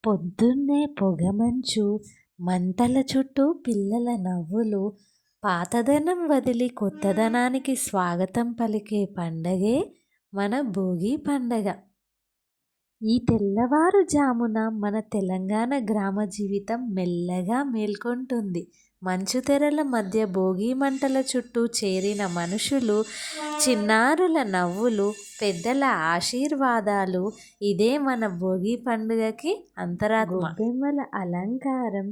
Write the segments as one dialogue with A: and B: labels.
A: పొద్దున్నే పొగమంచు, మంటల చుట్టూ పిల్లల నవ్వులు, పాతదనం వదిలి కొత్తదనానికి స్వాగతం పలికే పండగే మన భోగి పండగ. ఈ తెల్లవారుజామున మన తెలంగాణ గ్రామ జీవితం మెల్లగా మేల్కొంటుంది. మంచు తెరల మధ్య భోగి మంటల చుట్టూ చేరిన మనుషులు, చిన్నారుల నవ్వులు, పెద్దల ఆశీర్వాదాలు ఇదే మన భోగి పండుగకి అంతరాత్మ. గొబ్బెమ్మల అలంకారం,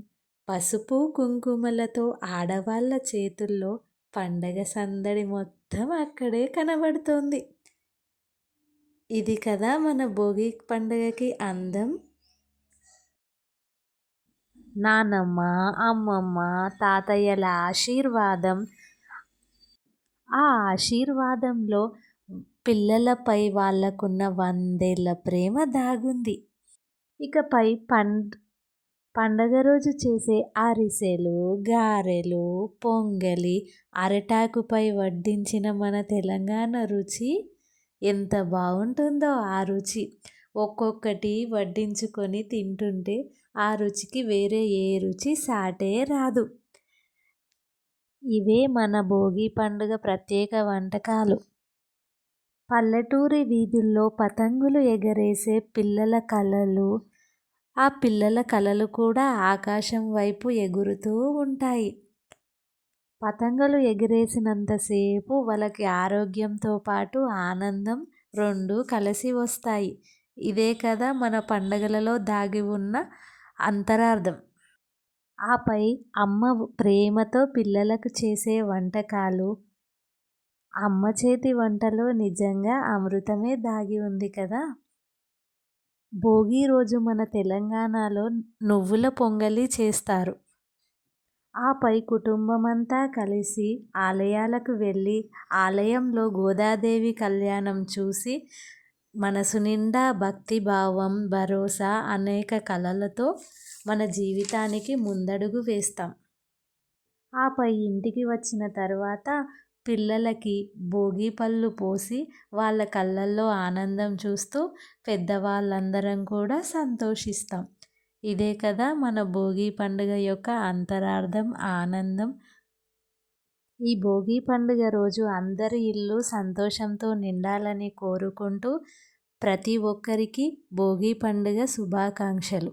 A: పసుపు కుంకుమలతో ఆడవాళ్ళ చేతుల్లో పండగ సందడి మొత్తం అక్కడే కనబడుతోంది. ఇది కదా మన భోగి పండుగకి అందం. నానమ్మ, అమ్మమ్మ, తాతయ్యల ఆశీర్వాదం, ఆ ఆశీర్వాదంలో పిల్లలపై వాళ్ళకున్న వందేళ్ల ప్రేమ దాగుంది. ఇకపై పండగ రోజు చేసే అరిసెలు, గారెలు, పొంగలి, అరిటాకుపై వడ్డించిన మన తెలంగాణ రుచి ఎంత బాగుంటుందో. ఆ రుచి ఒక్కొక్కటి వడ్డించుకొని తింటుంటే ఆ రుచికి వేరే ఏ రుచి సాటే రాదు. ఇవే మన భోగి పండుగ ప్రత్యేక వంటకాలు. పల్లెటూరి వీధుల్లో పతంగులు ఎగరేసే పిల్లల కలలు, ఆ పిల్లల కలలు కూడా ఆకాశం వైపు ఎగురుతూ ఉంటాయి. పతంగులు ఎగిరేసినంతసేపు వాళ్ళకి ఆరోగ్యంతో పాటు ఆనందం రెండూ కలిసి వస్తాయి. ఇదే కదా మన పండగలలో దాగి ఉన్న అంతరార్థం. ఆపై అమ్మ ప్రేమతో పిల్లలకు చేసే వంటకాలు, అమ్మ చేతి వంటలో నిజంగా అమృతమే దాగి ఉంది కదా. భోగి రోజు మన తెలంగాణలో నువ్వుల పొంగలి చేస్తారు. ఆపై కుటుంబమంతా కలిసి ఆలయాలకు వెళ్ళి ఆలయంలో గోదాదేవి కళ్యాణం చూసి మనసు నిండా భక్తిభావం, భరోసా, అనేక కలలతో మన జీవితానికి ముందడుగు వేస్తాం. ఆపై ఇంటికి వచ్చిన తర్వాత పిల్లలకి భోగి పళ్ళు పోసి వాళ్ళ కళ్ళల్లో ఆనందం చూస్తూ పెద్దవాళ్ళందరం కూడా సంతోషిస్తాం. ఇదే కదా మన భోగి పండుగ యొక్క అంతరార్థం, ఆనందం. ఈ భోగి పండుగ రోజు అందరి ఇల్లు సంతోషంతో నిండాలని కోరుకుంటూ ప్రతి ఒక్కరికి భోగి పండుగ శుభాకాంక్షలు.